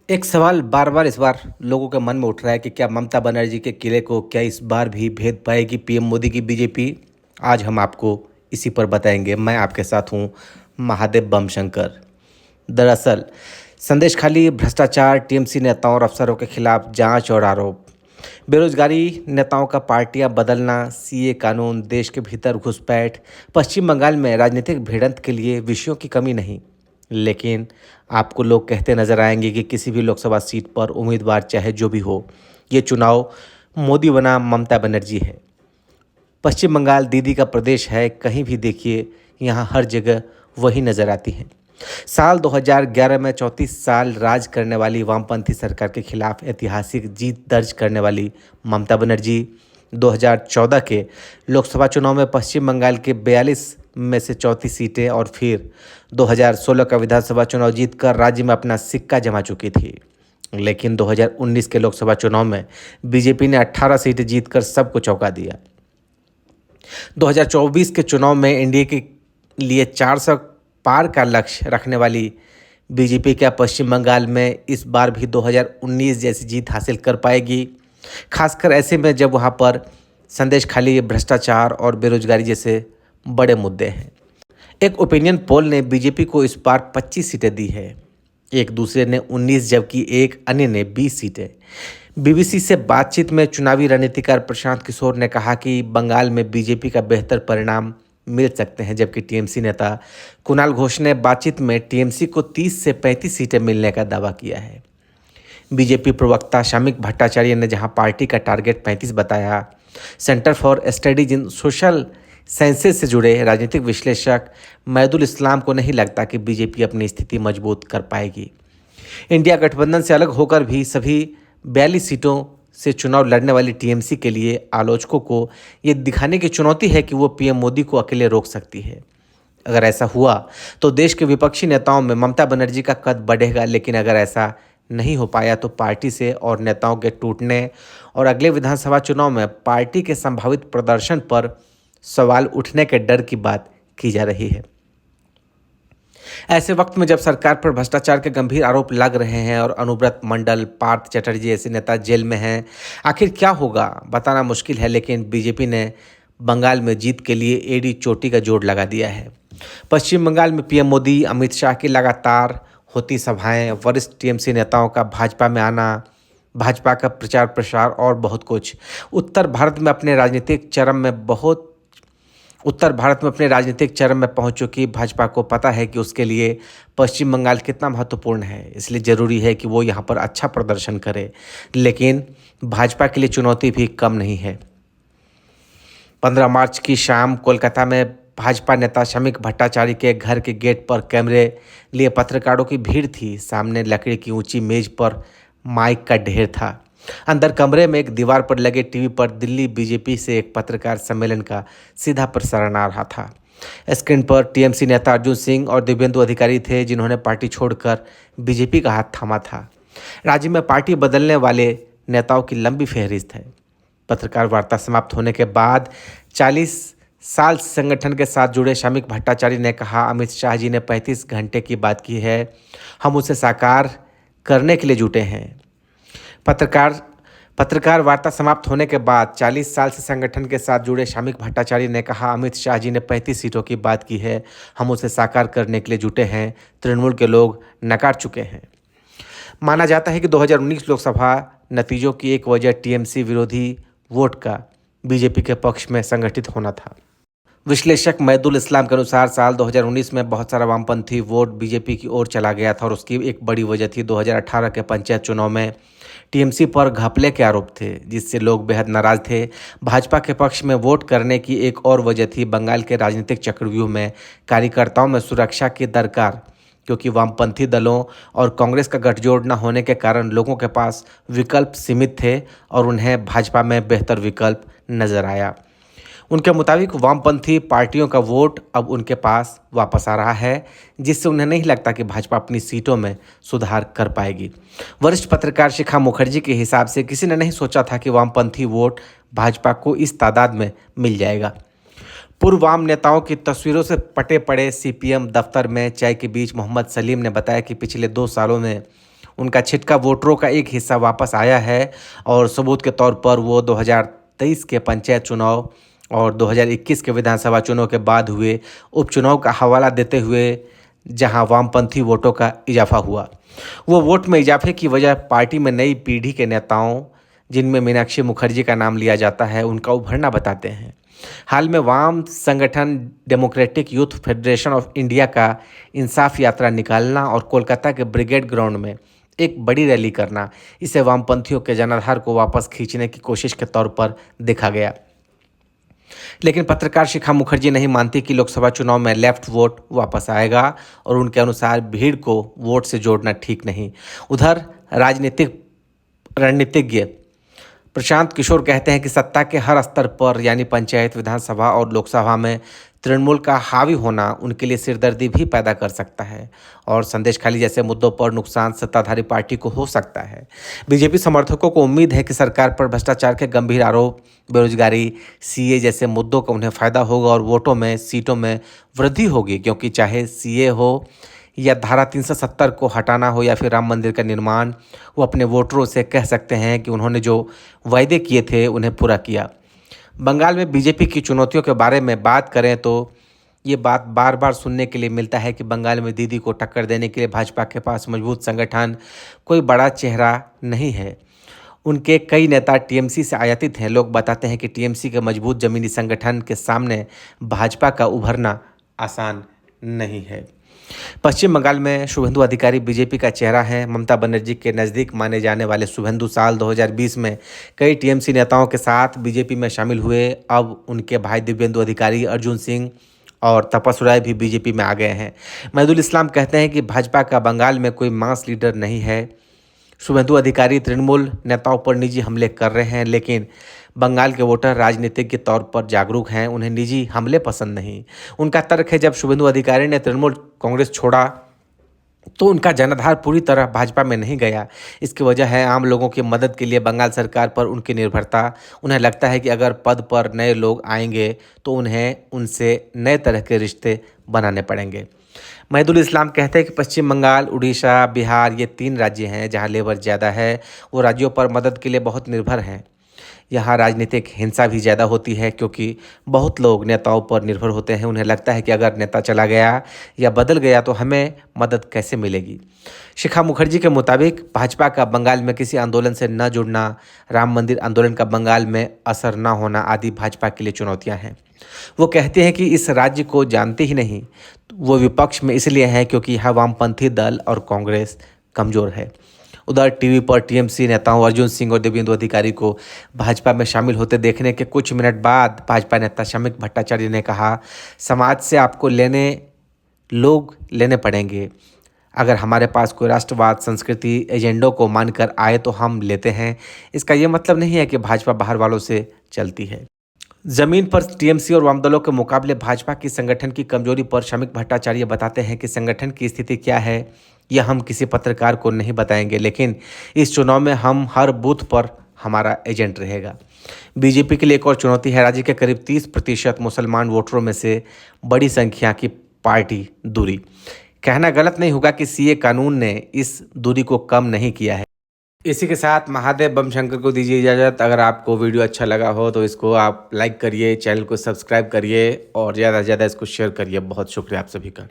एक सवाल बार-बार इस बार लोगों के मन में उठ रहा है कि क्या ममता बनर्जी के किले को क्या इस बार भी भेद पाएगी पीएम मोदी की बीजेपी? आज हम आपको इसी पर बताएंगे। मैं आपके साथ हूँ महादेव बमशंकर। दरअसल संदेश खाली भ्रष्टाचार, टीएमसी नेताओं और अफसरों के खिलाफ जांच और आरोप, बेरोजगारी, नेताओं का पार्टियां बदलना, सीए कानून, देश के भीतर घुसपैठ, पश्चिम बंगाल में राजनीतिक भिड़ंत के लिए विषयों की कमी नहीं। लेकिन आपको लोग कहते नजर आएंगे कि किसी भी लोकसभा सीट पर उम्मीदवार चाहे जो भी हो, ये चुनाव मोदी बनाम ममता बनर्जी है। पश्चिम बंगाल दीदी का प्रदेश है, कहीं भी देखिए यहाँ हर जगह वही नजर आती है। साल 2011 में 34 साल राज करने वाली वामपंथी सरकार के खिलाफ ऐतिहासिक जीत दर्ज करने वाली ममता बनर्जी 2014 के लोकसभा चुनाव में पश्चिम बंगाल के 42 में से 34 सीटें और फिर 2016 का विधानसभा चुनाव जीतकर राज्य में अपना सिक्का जमा चुकी थी। लेकिन 2019 के लोकसभा चुनाव में बीजेपी ने 18 सीटें जीतकर सबको चौंका दिया। 2024 के चुनाव में एनडीए के लिए 400 पार का लक्ष्य रखने वाली बीजेपी क्या पश्चिम बंगाल में इस बार भी 2019 जैसी जीत हासिल कर पाएगी? खासकर ऐसे में जब वहां पर संदेश खाली, भ्रष्टाचार और बेरोजगारी जैसे बड़े मुद्दे हैं। एक ओपिनियन पोल ने बीजेपी को इस बार 25 सीटें दी है, एक दूसरे ने 19 जबकि एक अन्य ने 20 सीटें। बीबीसी से बातचीत में चुनावी रणनीतिकार प्रशांत किशोर ने कहा कि बंगाल में बीजेपी का बेहतर परिणाम मिल सकते हैं, जबकि टीएमसी नेता कुणाल घोष ने बातचीत में टीएमसी को 30 से 35 सीटें मिलने का दावा किया है। बीजेपी प्रवक्ता शामिक भट्टाचार्य ने जहां पार्टी का टारगेट 35 बताया, centre for studies in social sciences से जुड़े राजनीतिक विश्लेषक मैदुल इस्लाम को नहीं लगता कि बीजेपी अपनी स्थिति मजबूत कर पाएगी। इंडिया गठबंधन से अलग होकर भी सभी 42 सीटों से चुनाव लड़ने वाली टीएमसी के लिए आलोचकों को ये दिखाने की चुनौती है कि वो पीएम मोदी को अकेले रोक सकती है। अगर ऐसा हुआ तो देश के विपक्षी नेताओं में ममता बनर्जी का कद बढ़ेगा, लेकिन अगर ऐसा नहीं हो पाया तो पार्टी से और नेताओं के टूटने और अगले विधानसभा चुनाव में पार्टी के संभावित प्रदर्शन पर सवाल उठने के डर की बात की जा रही है। ऐसे वक्त में जब सरकार पर भ्रष्टाचार के गंभीर आरोप लग रहे हैं और अनुव्रत मंडल, पार्थ चटर्जी ऐसे नेता जेल में हैं, आखिर क्या होगा बताना मुश्किल है। लेकिन बीजेपी ने बंगाल में जीत के लिए एड़ी चोटी का जोड़ लगा दिया है। पश्चिम बंगाल में पीएम मोदी, अमित शाह की लगातार होती सभाएं, वरिष्ठ टीएमसी नेताओं का भाजपा में आना, भाजपा का प्रचार प्रसार और बहुत कुछ। उत्तर भारत में अपने राजनीतिक चरम में पहुंच चुकी भाजपा को पता है कि उसके लिए पश्चिम बंगाल कितना महत्वपूर्ण है, इसलिए जरूरी है कि वो यहाँ पर अच्छा प्रदर्शन करे। लेकिन भाजपा के लिए चुनौती भी कम नहीं है। 15 मार्च की शाम कोलकाता में भाजपा नेता शामिक भट्टाचार्य के घर के गेट पर कैमरे लिए पत्रकारों की भीड़ थी। सामने लकड़ी की ऊंची मेज पर माइक का ढेर था। अंदर कमरे में एक दीवार पर लगे टीवी पर दिल्ली बीजेपी से एक पत्रकार सम्मेलन का सीधा प्रसारण आ रहा था। स्क्रीन पर टीएमसी नेता अर्जुन सिंह और दिव्येंदु अधिकारी थे, जिन्होंने पार्टी छोड़कर बीजेपी का हाथ थामा था। राज्य में पार्टी बदलने वाले नेताओं की लंबी फहरिस्त है। पत्रकार वार्ता समाप्त होने के बाद 40 साल संगठन के साथ जुड़े शामिक भट्टाचार्य ने कहा, अमित शाह जी ने 35 घंटे की बात की है, हम उसे साकार करने के लिए जुटे हैं। पत्रकार वार्ता समाप्त होने के बाद 40 साल से संगठन के साथ जुड़े शामिक भट्टाचार्य ने कहा, अमित शाह जी ने 35 सीटों की बात की है, हम उसे साकार करने के लिए जुटे हैं। तृणमूल के लोग नकार चुके हैं। माना जाता है कि 2019 लोकसभा नतीजों की एक वजह टीएमसी विरोधी वोट का बीजेपी के पक्ष में संगठित होना था। विश्लेषक मैदुल इस्लाम के अनुसार साल 2019 में बहुत सारा वामपंथी वोट बीजेपी की ओर चला गया था और उसकी एक बड़ी वजह थी 2018 के पंचायत चुनाव में टीएमसी पर घपले के आरोप थे, जिससे लोग बेहद नाराज थे। भाजपा के पक्ष में वोट करने की एक और वजह थी बंगाल के राजनीतिक चक्रव्यूह में कार्यकर्ताओं में सुरक्षा की दरकार, क्योंकि वामपंथी दलों और कांग्रेस का गठजोड़ न होने के कारण लोगों के पास विकल्प सीमित थे और उन्हें भाजपा में बेहतर विकल्प नजर आया। उनके मुताबिक वामपंथी पार्टियों का वोट अब उनके पास वापस आ रहा है, जिससे उन्हें नहीं लगता कि भाजपा अपनी सीटों में सुधार कर पाएगी। वरिष्ठ पत्रकार शिखा मुखर्जी के हिसाब से किसी ने नहीं सोचा था कि वामपंथी वोट भाजपा को इस तादाद में मिल जाएगा। पूर्व वाम नेताओं की तस्वीरों से पटे पड़े सीपीएम दफ्तर में चाय के बीच मोहम्मद सलीम ने बताया कि पिछले 2 सालों में उनका छिटका वोटरों का एक हिस्सा वापस आया है और सबूत के तौर पर वो 2023 के पंचायत चुनाव और 2021 के विधानसभा चुनाव के बाद हुए उपचुनाव का हवाला देते हुए जहां वामपंथी वोटों का इजाफा हुआ, वो वोट में इजाफे की वजह पार्टी में नई पीढ़ी के नेताओं, जिनमें मीनाक्षी मुखर्जी का नाम लिया जाता है, उनका उभरना बताते हैं। हाल में वाम संगठन democratic youth federation of India का इंसाफ यात्रा निकालना और कोलकाता के ब्रिगेड ग्राउंड में एक बड़ी रैली करना, इसे वामपंथियों के जनाधार को वापस खींचने की कोशिश के तौर पर देखा गया। लेकिन पत्रकार शिखा मुखर्जी नहीं मानती कि लोकसभा चुनाव में लेफ्ट वोट वापस आएगा और उनके अनुसार भीड़ को वोट से जोड़ना ठीक नहीं। उधर राजनीतिक रणनीतिज्ञ प्रशांत किशोर कहते हैं कि सत्ता के हर स्तर पर यानी पंचायत, विधानसभा और लोकसभा में तृणमूल का हावी होना उनके लिए सिरदर्दी भी पैदा कर सकता है और संदेशखाली जैसे मुद्दों पर नुकसान सत्ताधारी पार्टी को हो सकता है। बीजेपी समर्थकों को उम्मीद है कि सरकार पर भ्रष्टाचार के गंभीर आरोप, बेरोजगारी, सीए जैसे मुद्दों का उन्हें फायदा होगा और वोटों में, सीटों में वृद्धि होगी, क्योंकि चाहे सीए हो या धारा 370 को हटाना हो या फिर राम मंदिर का निर्माण, वो अपने वोटरों से कह सकते हैं कि उन्होंने जो वायदे किए थे उन्हें पूरा किया। बंगाल में बीजेपी की चुनौतियों के बारे में बात करें तो ये बात बार बार सुनने के लिए मिलता है कि बंगाल में दीदी को टक्कर देने के लिए भाजपा के पास मजबूत संगठन, कोई बड़ा चेहरा नहीं है। उनके कई नेता टीएमसी से आयातित हैं। लोग बताते हैं कि टीएमसी के मजबूत जमीनी संगठन के सामने भाजपा का उभरना आसान नहीं है। पश्चिम बंगाल में शुभेंदु अधिकारी बीजेपी का चेहरा हैं। ममता बनर्जी के नज़दीक माने जाने वाले शुभेंदु साल 2020 में कई टीएमसी नेताओं के साथ बीजेपी में शामिल हुए। अब उनके भाई दिव्येंदु अधिकारी, अर्जुन सिंह और तपस्वी राय भी बीजेपी में आ गए हैं। महदुल इस्लाम कहते हैं कि भाजपा का बंगाल में कोई मास लीडर नहीं है। शुभेंदु अधिकारी तृणमूल नेताओं पर निजी हमले कर रहे हैं, लेकिन बंगाल के वोटर राजनीतिक के तौर पर जागरूक हैं, उन्हें निजी हमले पसंद नहीं। उनका तर्क है, जब शुभेंदु अधिकारी ने तृणमूल कांग्रेस छोड़ा तो उनका जनाधार पूरी तरह भाजपा में नहीं गया। इसकी वजह है आम लोगों की मदद के लिए बंगाल सरकार पर उनकी निर्भरता। उन्हें लगता है कि अगर पद पर नए लोग आएंगे तो उन्हें उनसे नए तरह के रिश्ते बनाने पड़ेंगे। महदुल इस्लाम कहते हैं कि पश्चिम बंगाल, उड़ीसा, बिहार ये 3 राज्य हैं जहां लेबर ज़्यादा है। वो राज्यों पर मदद के लिए बहुत निर्भर हैं। यहाँ राजनीतिक हिंसा भी ज़्यादा होती है क्योंकि बहुत लोग नेताओं पर निर्भर होते हैं। उन्हें लगता है कि अगर नेता चला गया या बदल गया तो हमें मदद कैसे मिलेगी। शिखा मुखर्जी के मुताबिक भाजपा का बंगाल में किसी आंदोलन से न जुड़ना, राम मंदिर आंदोलन का बंगाल में असर न होना आदि भाजपा के लिए चुनौतियाँ हैं। वो कहते हैं कि इस राज्य को जानते ही नहीं। वो विपक्ष में इसलिए है क्योंकि यहाँ वामपंथी दल और कांग्रेस कमज़ोर है। उधर टीवी पर टीएमसी नेताओं अर्जुन सिंह और दिव्येंदु अधिकारी को भाजपा में शामिल होते देखने के कुछ मिनट बाद भाजपा नेता शमीक भट्टाचार्य ने कहा, समाज से आपको लोग लेने पड़ेंगे। अगर हमारे पास कोई राष्ट्रवाद, संस्कृति, एजेंडों को मानकर आए तो हम लेते हैं। इसका ये मतलब नहीं है कि भाजपा बाहर वालों से चलती है। जमीन पर टीएमसी और वाम दलों के मुकाबले भाजपा की संगठन की कमजोरी पर शमीक भट्टाचार्य बताते हैं कि संगठन की स्थिति क्या है यह हम किसी पत्रकार को नहीं बताएंगे, लेकिन इस चुनाव में हम हर बूथ पर हमारा एजेंट रहेगा। बीजेपी के लिए एक और चुनौती है राज्य के करीब 30% मुसलमान वोटरों में से बड़ी संख्या की पार्टी दूरी। कहना गलत नहीं होगा कि सीए कानून ने इस दूरी को कम नहीं किया है। इसी के साथ महादेव बम शंकर को दीजिए इजाज़त। अगर आपको वीडियो अच्छा लगा हो तो इसको आप लाइक करिए, चैनल को सब्सक्राइब करिए और ज़्यादा से ज़्यादा इसको शेयर करिए। बहुत शुक्रिया आप सभी का।